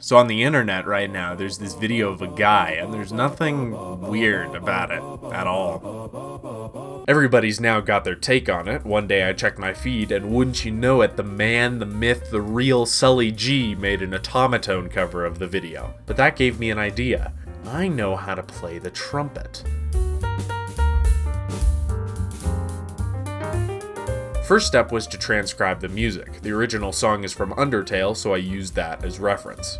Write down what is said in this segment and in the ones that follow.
So on the internet right now, there's this video of a guy, and there's nothing weird about it at all. Everybody's now got their take on it. One day I checked my feed, and wouldn't you know it, the man, the myth, the real Sully G made an automaton cover of the video. But that gave me an idea. I know how to play the trumpet. First step was to transcribe the music. The original song is from Undertale, so I used that as reference.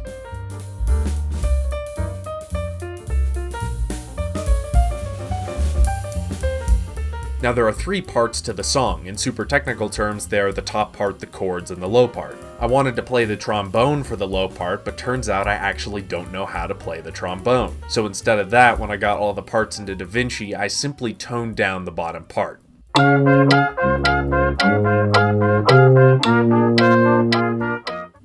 Now there are 3 parts to the song. In super technical terms, they are the top part, the chords, and the low part. I wanted to play the trombone for the low part, but turns out I actually don't know how to play the trombone. So instead of that, when I got all the parts into DaVinci, I simply toned down the bottom part.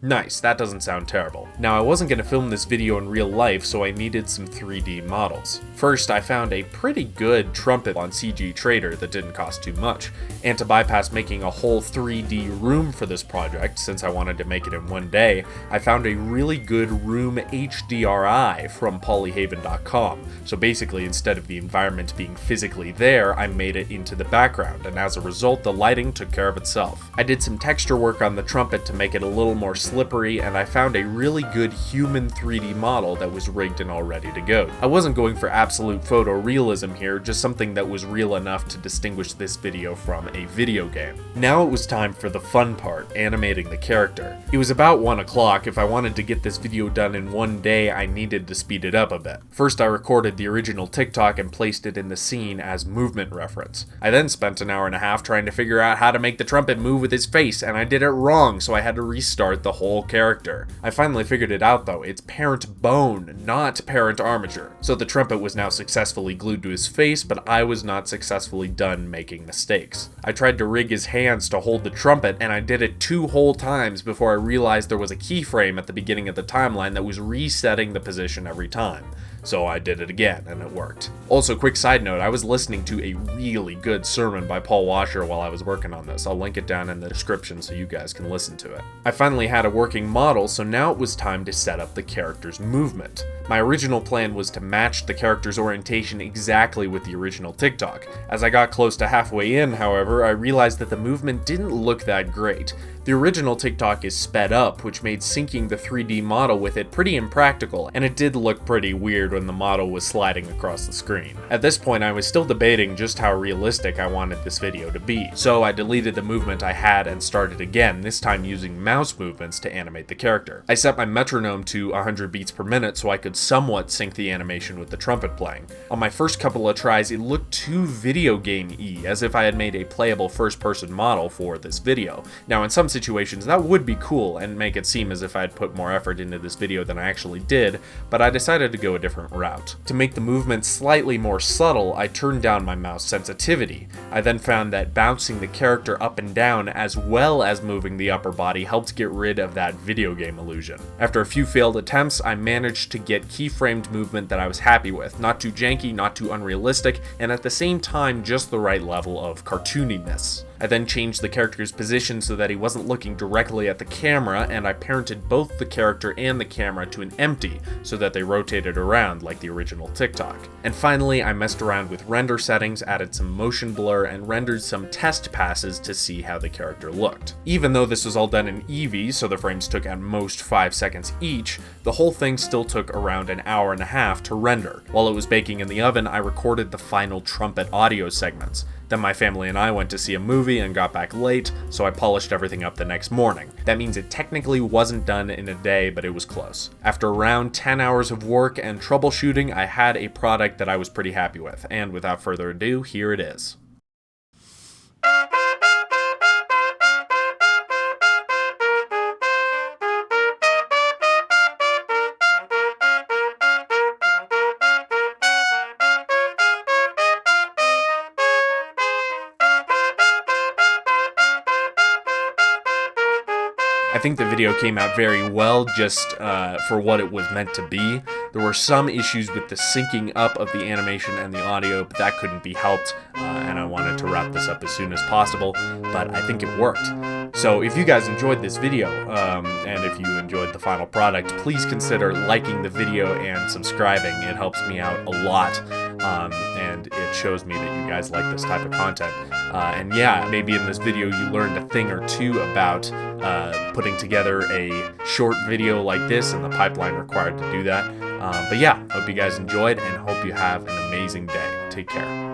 Nice, that doesn't sound terrible. Now I wasn't going to film this video in real life, so I needed some 3D models. First, I found a pretty good trumpet on CG Trader that didn't cost too much, and to bypass making a whole 3D room for this project, since I wanted to make it in one day, I found a really good room HDRI from polyhaven.com. So basically, instead of the environment being physically there, I made it into the background, and as a result, the lighting took care of itself. I did some texture work on the trumpet to make it a little more slippery, and I found a really good human 3D model that was rigged and all ready to go. I wasn't going for absolute photorealism here, just something that was real enough to distinguish this video from a video game. Now it was time for the fun part, animating the character. It was about 1 o'clock. If I wanted to get this video done in one day, I needed to speed it up a bit. First, I recorded the original TikTok and placed it in the scene as movement reference. I then spent an hour and a half trying to figure out how to make the trumpet move with his face, and I did it wrong, so I had to restart the whole character. I finally figured it out though. It's parent bone, not parent armature. So the trumpet was now successfully glued to his face, but I was not successfully done making mistakes. I tried to rig his hands to hold the trumpet, and I did it 2 whole times before I realized there was a keyframe at the beginning of the timeline that was resetting the position every time. So I did it again, and it worked. Also, quick side note, I was listening to a really good sermon by Paul Washer while I was working on this. I'll link it down in the description so you guys can listen to it. I finally had a working model, so now it was time to set up the character's movement. My original plan was to match the character's orientation exactly with the original TikTok. As I got close to halfway in, however, I realized that the movement didn't look that great. The original TikTok is sped up, which made syncing the 3D model with it pretty impractical, and it did look pretty weird when the model was sliding across the screen. At this point, I was still debating just how realistic I wanted this video to be, so I deleted the movement I had and started again, this time using mouse movements to animate the character. I set my metronome to 100 beats per minute so I could somewhat sync the animation with the trumpet playing. On my first couple of tries, it looked too video game-y, as if I had made a playable first-person model for this video. Now, in some situations, that would be cool and make it seem as if I had put more effort into this video than I actually did, but I decided to go a different route. To make the movement slightly more subtle, I turned down my mouse sensitivity. I then found that bouncing the character up and down as well as moving the upper body helped get rid of that video game illusion. After a few failed attempts, I managed to get keyframed movement that I was happy with, not too janky, not too unrealistic, and at the same time just the right level of cartooniness. I then changed the character's position so that he wasn't looking directly at the camera, and I parented both the character and the camera to an empty so that they rotated around like the original TikTok. And finally, I messed around with render settings, added some motion blur, and rendered some test passes to see how the character looked. Even though this was all done in Eevee, so the frames took at most 5 seconds each, the whole thing still took around an hour and a half to render. While it was baking in the oven, I recorded the final trumpet audio segments. Then my family and I went to see a movie and got back late, so I polished everything up the next morning. That means it technically wasn't done in a day, but it was close. After around 10 hours of work and troubleshooting, I had a product that I was pretty happy with, and without further ado, here it is. I think the video came out very well just for what it was meant to be. There were some issues with the syncing up of the animation and the audio, but that couldn't be helped, and I wanted to wrap this up as soon as possible, but I think it worked. So if you guys enjoyed this video, and if you enjoyed the final product, please consider liking the video and subscribing. It helps me out a lot, and it shows me that you guys like this type of content. And yeah, maybe in this video you learned a thing or two about putting together a short video like this and the pipeline required to do that. But yeah, hope you guys enjoyed and hope you have an amazing day. Take care.